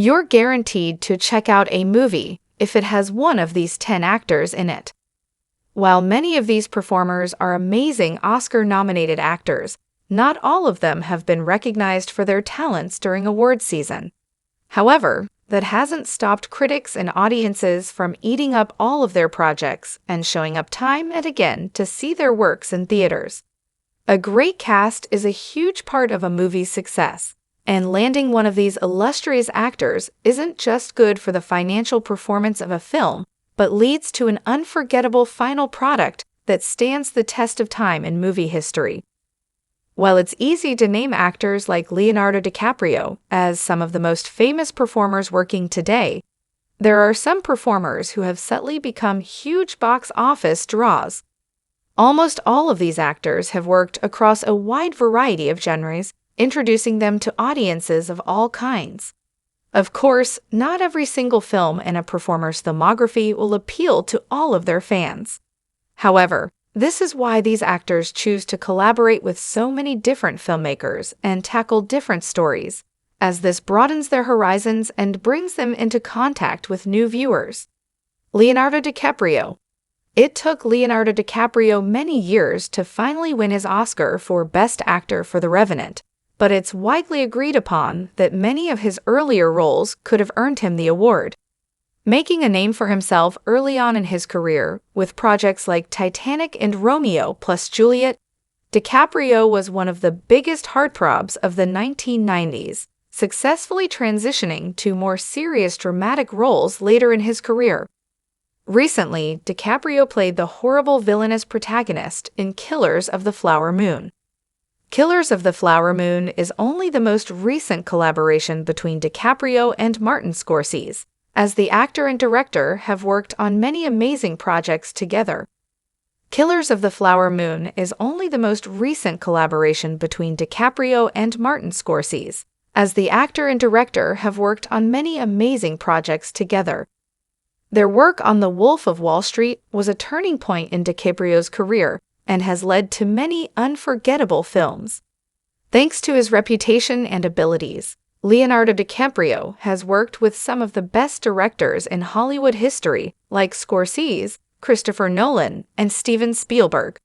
You're guaranteed to check out a movie if it has one of these 10 actors in it. While many of these performers are amazing Oscar-nominated actors, not all of them have been recognized for their talents during award season. However, that hasn't stopped critics and audiences from eating up all of their projects and showing up time and again to see their works in theaters. A great cast is a huge part of a movie's success, and landing one of these illustrious actors isn't just good for the financial performance of a film, but leads to an unforgettable final product that stands the test of time in movie history. While it's easy to name actors like Leonardo DiCaprio as some of the most famous performers working today, there are some performers who have subtly become huge box office draws. Almost all of these actors have worked across a wide variety of genres, introducing them to audiences of all kinds. Of course, not every single film in a performer's filmography will appeal to all of their fans. However, this is why these actors choose to collaborate with so many different filmmakers and tackle different stories, as this broadens their horizons and brings them into contact with new viewers. Leonardo DiCaprio. It took Leonardo DiCaprio many years to finally win his Oscar for Best Actor for The Revenant, but it's widely agreed upon that many of his earlier roles could have earned him the award. Making a name for himself early on in his career with projects like Titanic and Romeo plus Juliet, DiCaprio was one of the biggest heartthrobs of the 1990s, successfully transitioning to more serious dramatic roles later in his career. Recently, DiCaprio played the horrible villainous protagonist in Killers of the Flower Moon. Killers of the Flower Moon is only the most recent collaboration between DiCaprio and Martin Scorsese, as the actor and director have worked on many amazing projects together. Killers of the Flower Moon is only the most recent collaboration between DiCaprio and Martin Scorsese, as the actor and director have worked on many amazing projects together. Their work on The Wolf of Wall Street was a turning point in DiCaprio's career and has led to many unforgettable films. Thanks to his reputation and abilities, Leonardo DiCaprio has worked with some of the best directors in Hollywood history, like Scorsese, Christopher Nolan, and Steven Spielberg.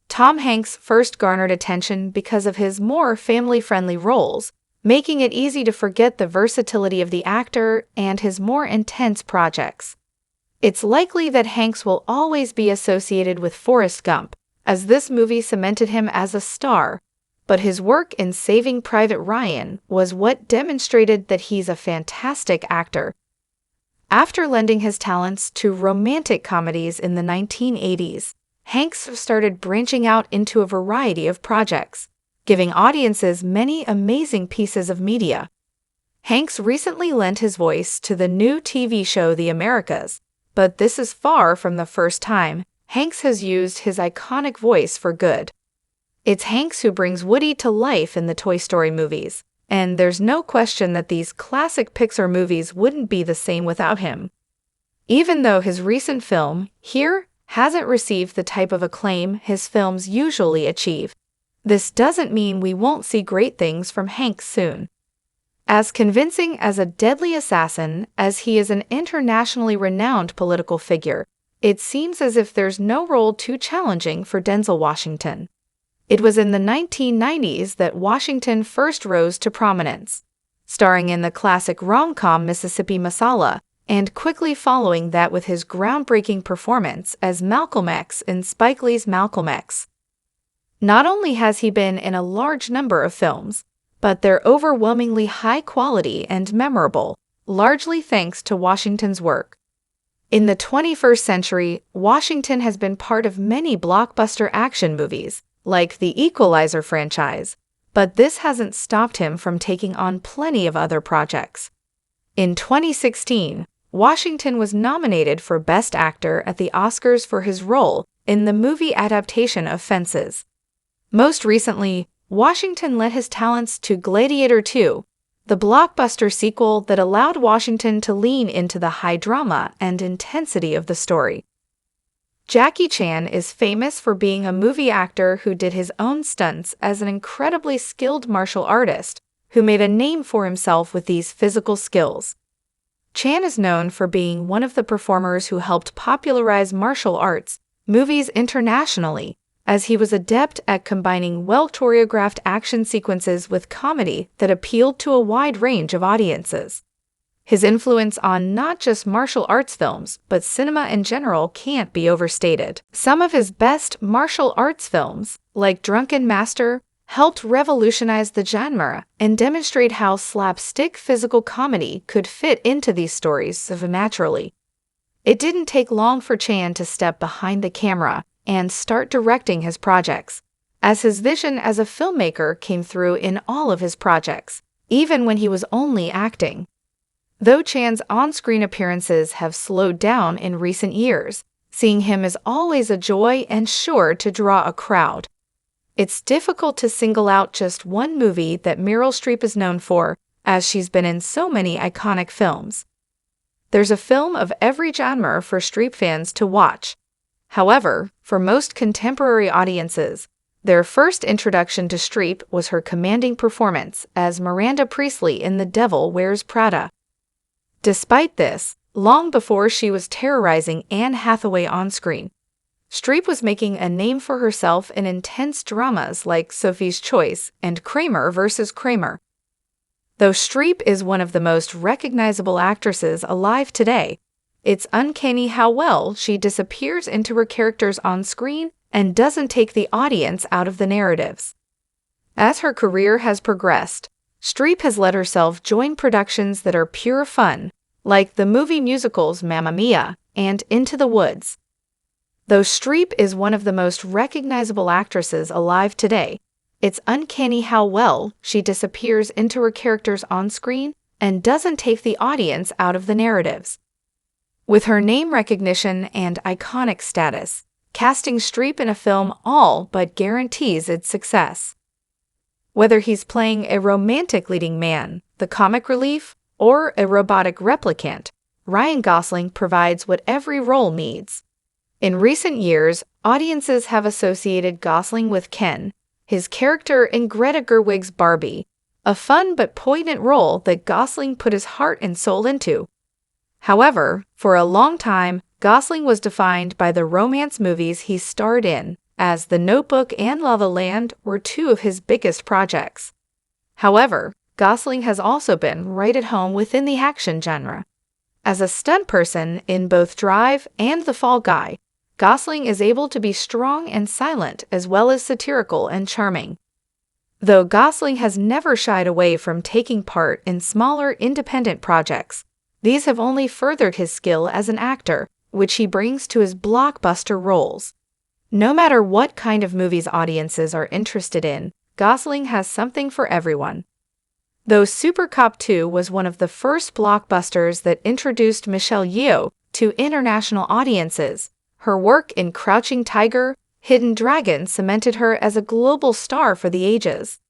Tom Hanks first garnered attention because of his more family-friendly roles, making it easy to forget the versatility of the actor and his more intense projects. It's likely that Hanks will always be associated with Forrest Gump, as this movie cemented him as a star, but his work in Saving Private Ryan was what demonstrated that he's a fantastic actor. After lending his talents to romantic comedies in the 1980s, Hanks started branching out into a variety of projects, giving audiences many amazing pieces of media. Hanks recently lent his voice to the new TV show The Americas, but this is far from the first time Hanks has used his iconic voice for good. It's Hanks who brings Woody to life in the Toy Story movies, and there's no question that these classic Pixar movies wouldn't be the same without him. Even though his recent film, Here, hasn't received the type of acclaim his films usually achieve, this doesn't mean we won't see great things from Hanks soon. As convincing as a deadly assassin as he is an internationally renowned political figure, it seems as if there's no role too challenging for Denzel Washington. It was in the 1990s that Washington first rose to prominence, starring in the classic rom-com Mississippi Masala, and quickly following that with his groundbreaking performance as Malcolm X in Spike Lee's Malcolm X. Not only has he been in a large number of films, but they're overwhelmingly high quality and memorable, largely thanks to Washington's work. In the 21st century, Washington has been part of many blockbuster action movies, like the Equalizer franchise, but this hasn't stopped him from taking on plenty of other projects. In 2016, Washington was nominated for Best Actor at the Oscars for his role in the movie adaptation of Fences. Most recently, Washington lent his talents to Gladiator II, the blockbuster sequel that allowed Washington to lean into the high drama and intensity of the story. Jackie Chan is famous for being a movie actor who did his own stunts as an incredibly skilled martial artist who made a name for himself with these physical skills. Chan is known for being one of the performers who helped popularize martial arts movies internationally, as he was adept at combining well-choreographed action sequences with comedy that appealed to a wide range of audiences. His influence on not just martial arts films, but cinema in general can't be overstated. Some of his best martial arts films, like Drunken Master, helped revolutionize the genre and demonstrate how slapstick physical comedy could fit into these stories so naturally. It didn't take long for Chan to step behind the camera and start directing his projects, as his vision as a filmmaker came through in all of his projects, even when he was only acting. Though Chan's on-screen appearances have slowed down in recent years, seeing him is always a joy and sure to draw a crowd. It's difficult to single out just one movie that Meryl Streep is known for, as she's been in so many iconic films. There's a film of every genre for Streep fans to watch. However, for most contemporary audiences, their first introduction to Streep was her commanding performance as Miranda Priestly in The Devil Wears Prada. Despite this, long before she was terrorizing Anne Hathaway on screen, Streep was making a name for herself in intense dramas like Sophie's Choice and Kramer vs. Kramer. Though Streep is one of the most recognizable actresses alive today, it's uncanny how well she disappears into her characters on screen and doesn't take the audience out of the narratives. As her career has progressed, Streep has let herself join productions that are pure fun, like the movie musicals Mamma Mia and Into the Woods. Though Streep is one of the most recognizable actresses alive today, it's uncanny how well she disappears into her characters on screen and doesn't take the audience out of the narratives. With her name recognition and iconic status, casting Streep in a film all but guarantees its success. Whether he's playing a romantic leading man, the comic relief, or a robotic replicant, Ryan Gosling provides what every role needs. In recent years, audiences have associated Gosling with Ken, his character in Greta Gerwig's Barbie, a fun but poignant role that Gosling put his heart and soul into. However, for a long time, Gosling was defined by the romance movies he starred in, as The Notebook and La La Land were two of his biggest projects. However, Gosling has also been right at home within the action genre. As a stunt person in both Drive and The Fall Guy, Gosling is able to be strong and silent as well as satirical and charming. Though Gosling has never shied away from taking part in smaller independent projects, these have only furthered his skill as an actor, which he brings to his blockbuster roles. No matter what kind of movies audiences are interested in, Gosling has something for everyone. Though Super Cop 2 was one of the first blockbusters that introduced Michelle Yeoh to international audiences, her work in Crouching Tiger, Hidden Dragon cemented her as a global star for the ages.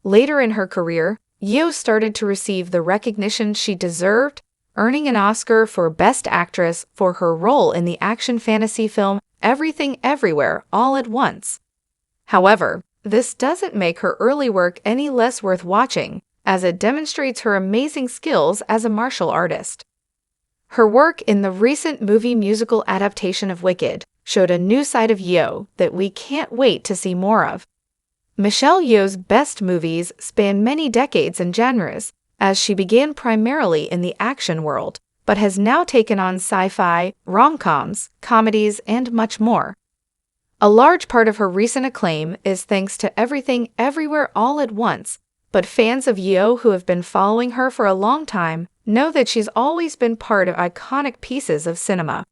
Later in her career, Yeoh started to receive the recognition she deserved, earning an Oscar for Best Actress for her role in the action fantasy film Everything Everywhere All at Once. However, this doesn't make her early work any less worth watching, as it demonstrates her amazing skills as a martial artist. Her work in the recent movie musical adaptation of Wicked showed a new side of Yeoh that we can't wait to see more of. Michelle Yeoh's best movies span many decades and genres, as she began primarily in the action world, but has now taken on sci-fi, rom-coms, comedies, and much more. A large part of her recent acclaim is thanks to Everything Everywhere All at Once, but fans of Yeoh who have been following her for a long time know that she's always been part of iconic pieces of cinema.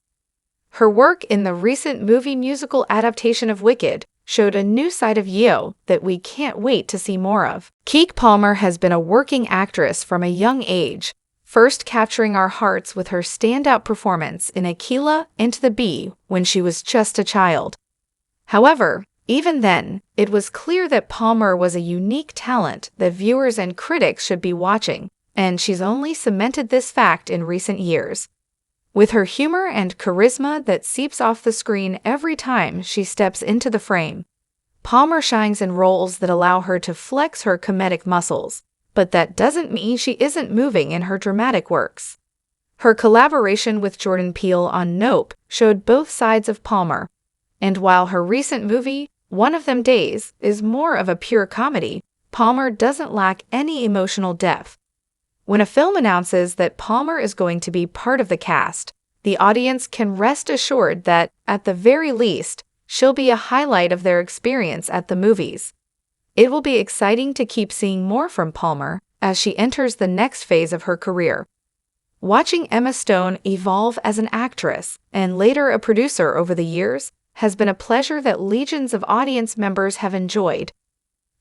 Her work in the recent movie musical adaptation of Wicked showed a new side of Yeoh that we can't wait to see more of. Keke Palmer has been a working actress from a young age, first capturing our hearts with her standout performance in Akeelah Into the Bee when she was just a child. However, even then, it was clear that Palmer was a unique talent that viewers and critics should be watching, and she's only cemented this fact in recent years. With her humor and charisma that seeps off the screen every time she steps into the frame, Palmer shines in roles that allow her to flex her comedic muscles, but that doesn't mean she isn't moving in her dramatic works. Her collaboration with Jordan Peele on Nope showed both sides of Palmer, and while her recent movie, One of Them Days, is more of a pure comedy, Palmer doesn't lack any emotional depth. When a film announces that Palmer is going to be part of the cast, the audience can rest assured that, at the very least, she'll be a highlight of their experience at the movies. It will be exciting to keep seeing more from Palmer as she enters the next phase of her career. Watching Emma Stone evolve as an actress and later a producer over the years has been a pleasure that legions of audience members have enjoyed.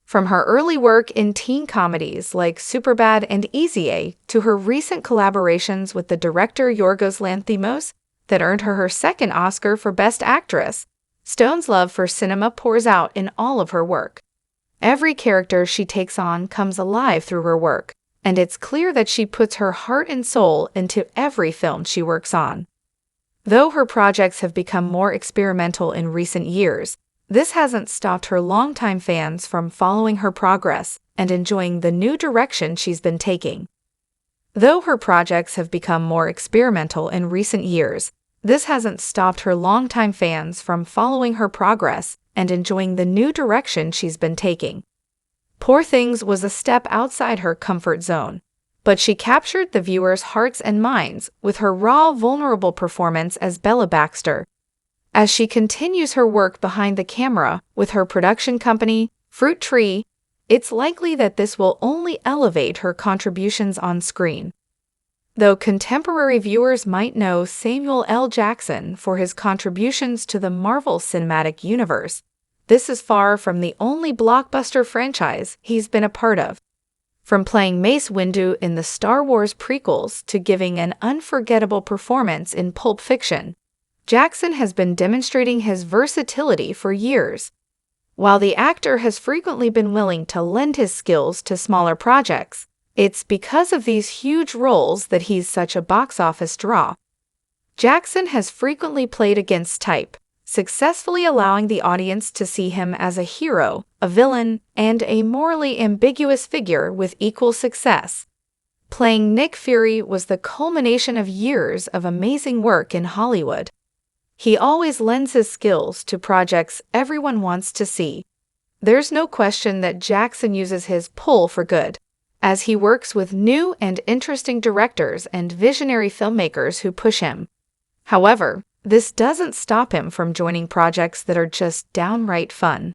From her early work in teen comedies like Superbad and Easy A to her recent collaborations with the director Yorgos Lanthimos that earned her her second Oscar for Best Actress, Stone's love for cinema pours out in all of her work. Every character she takes on comes alive through her work, and it's clear that she puts her heart and soul into every film she works on. Though her projects have become more experimental in recent years, this hasn't stopped her longtime fans from following her progress and enjoying the new direction she's been taking. Though her projects have become more experimental in recent years, this hasn't stopped her longtime fans from following her progress and enjoying the new direction she's been taking. Poor Things was a step outside her comfort zone, but she captured the viewers' hearts and minds with her raw, vulnerable performance as Bella Baxter. As she continues her work behind the camera with her production company, Fruit Tree, it's likely that this will only elevate her contributions on screen. Though contemporary viewers might know Samuel L. Jackson for his contributions to the Marvel Cinematic Universe, this is far from the only blockbuster franchise he's been a part of. From playing Mace Windu in the Star Wars prequels to giving an unforgettable performance in Pulp Fiction, Jackson has been demonstrating his versatility for years. While the actor has frequently been willing to lend his skills to smaller projects, it's because of these huge roles that he's such a box office draw. Jackson has frequently played against type, successfully allowing the audience to see him as a hero, a villain, and a morally ambiguous figure with equal success. Playing Nick Fury was the culmination of years of amazing work in Hollywood. He always lends his skills to projects everyone wants to see. There's no question that Jackson uses his pull for good, as he works with new and interesting directors and visionary filmmakers who push him. However, this doesn't stop him from joining projects that are just downright fun.